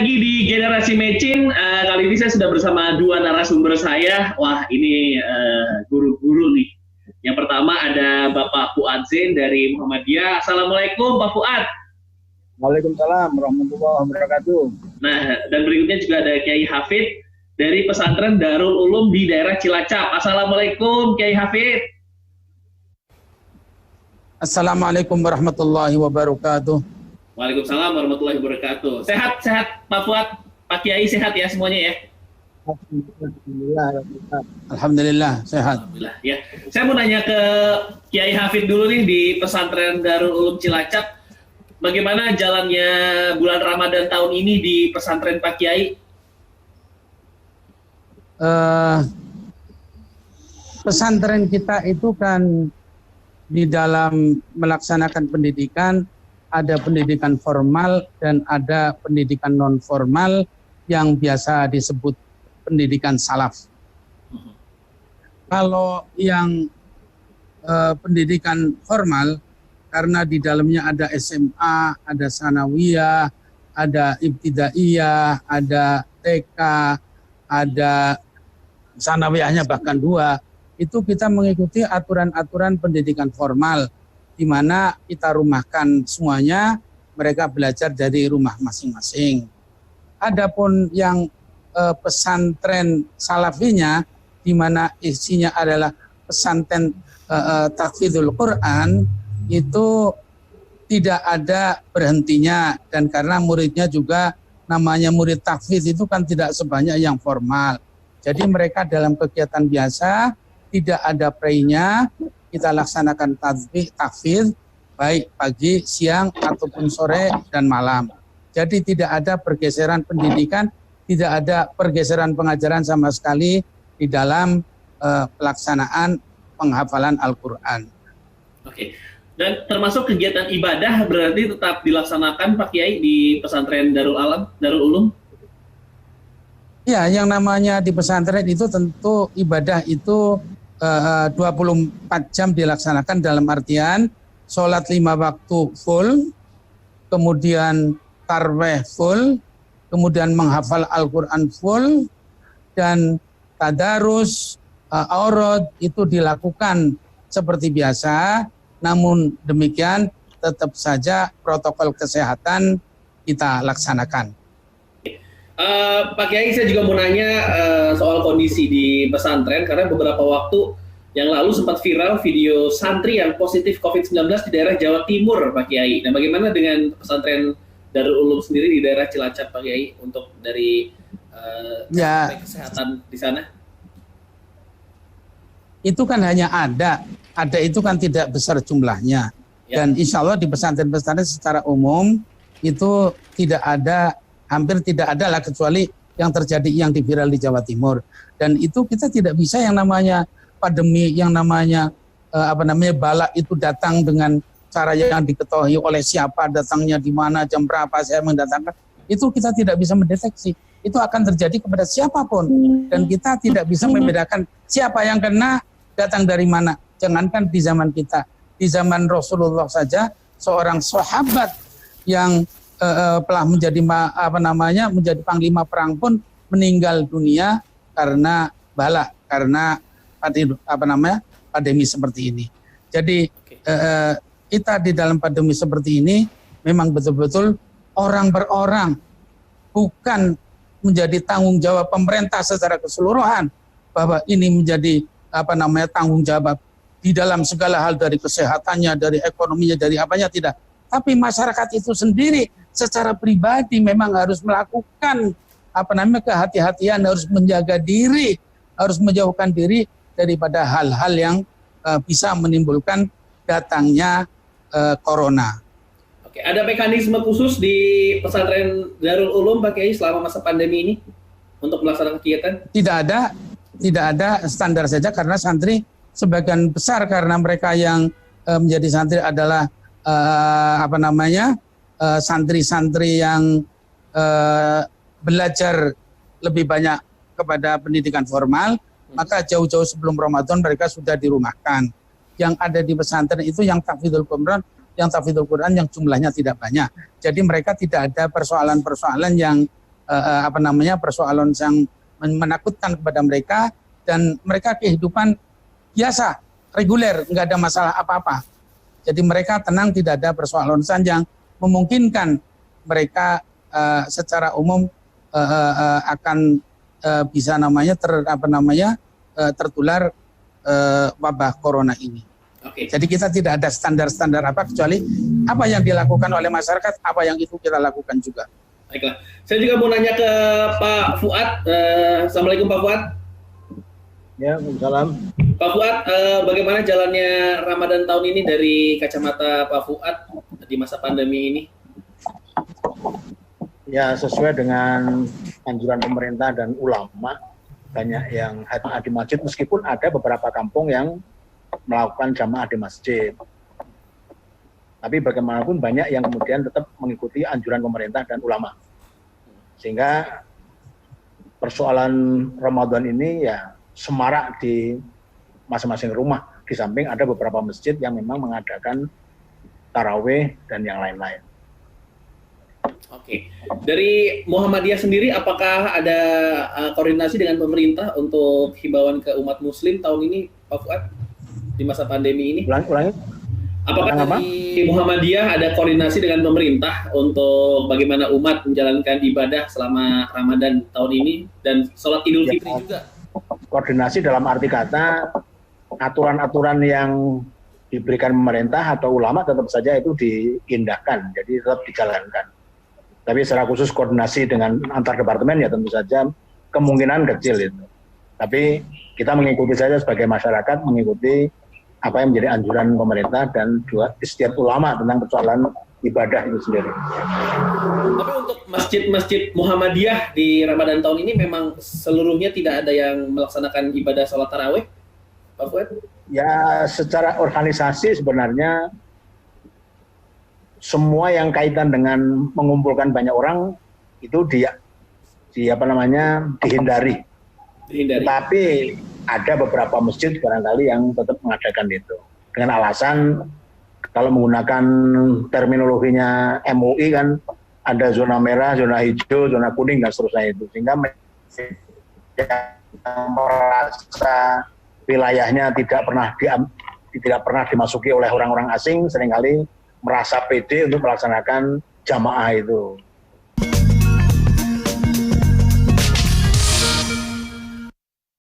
lagi di Generasi Mecin. Kali ini saya sudah bersama dua narasumber saya. Wah, ini guru-guru nih. Yang pertama ada Bapak Fuad Zain dari Muhammadiyah. Assalamualaikum Pak Fuad. Waalaikumsalam warahmatullahi wabarakatuh. Nah, dan berikutnya juga ada Kiai Hafid dari Pesantren Darul Ulum di daerah Cilacap. Assalamualaikum Kiai Hafid. Assalamualaikum warahmatullahi wabarakatuh. Waalaikumsalam warahmatullahi wabarakatuh. Sehat Pak Fuad, Pak Kiai sehat ya semuanya ya? Alhamdulillah sehat. Alhamdulillah ya. Saya mau nanya ke Kiai Hafid dulu nih di Pesantren Darul Ulum Cilacap. Bagaimana jalannya bulan Ramadan tahun ini di pesantren Pak Kiai? Pesantren kita itu kan di dalam melaksanakan pendidikan ada pendidikan formal dan ada pendidikan non formal yang biasa disebut pendidikan salaf. Kalau yang pendidikan formal, karena di dalamnya ada SMA, ada sanawiyah, ada ibtidaiyah, ada TK, ada sanawiyahnya bahkan 2, itu kita mengikuti aturan-aturan pendidikan formal, di mana kita rumahkan semuanya, mereka belajar dari rumah masing-masing. Adapun yang pesantren salafinya, di mana isinya adalah pesantren tahfidzul Quran, itu tidak ada berhentinya, dan karena muridnya juga namanya murid tahfidz itu kan tidak sebanyak yang formal. Jadi mereka dalam kegiatan biasa tidak ada prenya, kita laksanakan tahfidz baik pagi, siang ataupun sore dan malam. Jadi tidak ada pergeseran pendidikan, tidak ada pergeseran pengajaran sama sekali di dalam pelaksanaan penghafalan Al-Quran. Oke. Dan termasuk kegiatan ibadah berarti tetap dilaksanakan Pak Kiai di pesantren Darul Ulum? Ya, yang namanya di pesantren itu tentu ibadah itu 24 jam dilaksanakan, dalam artian sholat 5 waktu full, kemudian tarweh full, kemudian menghafal Al-Quran full, dan tadarus, aurad itu dilakukan seperti biasa. Namun demikian tetap saja protokol kesehatan kita laksanakan. Pak Kiai, saya juga mau nanya soal kondisi di pesantren, karena beberapa waktu yang lalu sempat viral video santri yang positif COVID-19 di daerah Jawa Timur, Pak Kiai. Nah, bagaimana dengan pesantren Darul Ulum sendiri di daerah Cilacap, Pak Kiai, untuk dari kesehatan di sana? Itu kan hanya ada itu kan tidak besar jumlahnya. Dan insya Allah di pesantren-pesantren secara umum itu tidak ada, hampir tidak ada lah, kecuali yang terjadi yang di viral di Jawa Timur. Dan itu kita tidak bisa yang namanya pandemi, yang namanya bala itu datang dengan cara yang diketahui oleh siapa, datangnya di mana, jam berapa saya mendatangkan. Itu kita tidak bisa mendeteksi. Itu akan terjadi kepada siapapun. Dan kita tidak bisa membedakan siapa yang kena, datang dari mana. Jangankan di zaman kita, di zaman Rasulullah saja, seorang sahabat yang telah menjadi menjadi panglima perang pun meninggal dunia karena bala, karena pandemi seperti ini. Jadi kita di dalam pandemi seperti ini memang betul-betul orang per orang, bukan menjadi tanggung jawab pemerintah secara keseluruhan, bahwa ini menjadi tanggung jawab di dalam segala hal, dari kesehatannya, dari ekonominya, dari apanya, tidak. Tapi masyarakat itu sendiri secara pribadi memang harus melakukan kehati-hatian, harus menjaga diri, harus menjauhkan diri daripada hal-hal yang bisa menimbulkan datangnya corona. Oke, ada mekanisme khusus di pesantren Darul Ulum, Pak Kiai, selama masa pandemi ini untuk melaksanakan kegiatan? Tidak ada, standar saja, karena santri sebagian besar karena mereka yang menjadi santri adalah santri-santri yang belajar lebih banyak kepada pendidikan formal, maka jauh-jauh sebelum Ramadan mereka sudah dirumahkan. Yang ada di pesantren itu yang tahfidzul Quran yang jumlahnya tidak banyak. Jadi mereka tidak ada persoalan-persoalan yang persoalan yang menakutkan kepada mereka, dan mereka kehidupan biasa, reguler, nggak ada masalah apa-apa. Jadi mereka tenang, tidak ada persoalan yang memungkinkan mereka secara umum akan bisa tertular wabah corona ini. Oke. Jadi kita tidak ada standar-standar apa, kecuali apa yang dilakukan oleh masyarakat, apa yang itu kita lakukan juga. Baiklah. Saya juga mau nanya ke Pak Fuad. Assalamualaikum Pak Fuad. Ya, salam. Pak Fuad, bagaimana jalannya Ramadan tahun ini dari kacamata Pak Fuad di masa pandemi ini? Ya, sesuai dengan anjuran pemerintah dan ulama, banyak yang di masjid, meskipun ada beberapa kampung yang melakukan jamaah di masjid. Tapi bagaimanapun banyak yang kemudian tetap mengikuti anjuran pemerintah dan ulama. Sehingga persoalan Ramadan ini ya semarak di masing-masing rumah. Di samping ada beberapa masjid yang memang mengadakan tarawih dan yang lain-lain. Oke. Dari Muhammadiyah sendiri, apakah ada koordinasi dengan pemerintah untuk himbauan ke umat muslim tahun ini, Pak Fuad, di masa pandemi ini? Ulangi. Apakah dari Muhammadiyah ada koordinasi dengan pemerintah untuk bagaimana umat menjalankan ibadah selama Ramadan tahun ini dan sholat Idul Fitri juga? Koordinasi dalam arti kata aturan-aturan yang diberikan pemerintah atau ulama tetap saja itu diindahkan, jadi tetap dijalankan. Tapi secara khusus koordinasi dengan antar departemen ya tentu saja kemungkinan kecil itu. Tapi kita mengikuti saja sebagai masyarakat, mengikuti apa yang menjadi anjuran pemerintah dan juga setiap ulama tentang persoalan ibadah itu sendiri. Tapi untuk masjid-masjid Muhammadiyah di Ramadan tahun ini memang seluruhnya tidak ada yang melaksanakan ibadah sholat tarawih, Pak Fuad? Ya, secara organisasi sebenarnya semua yang kaitan dengan mengumpulkan banyak orang itu dihindari. Tapi ada beberapa masjid barangkali yang tetap mengadakan itu dengan alasan kalau menggunakan terminologinya MUI kan ada zona merah, zona hijau, zona kuning dan seterusnya itu, sehingga merasa wilayahnya tidak pernah dimasuki oleh orang-orang asing seringkali merasa pede untuk melaksanakan jamaah itu.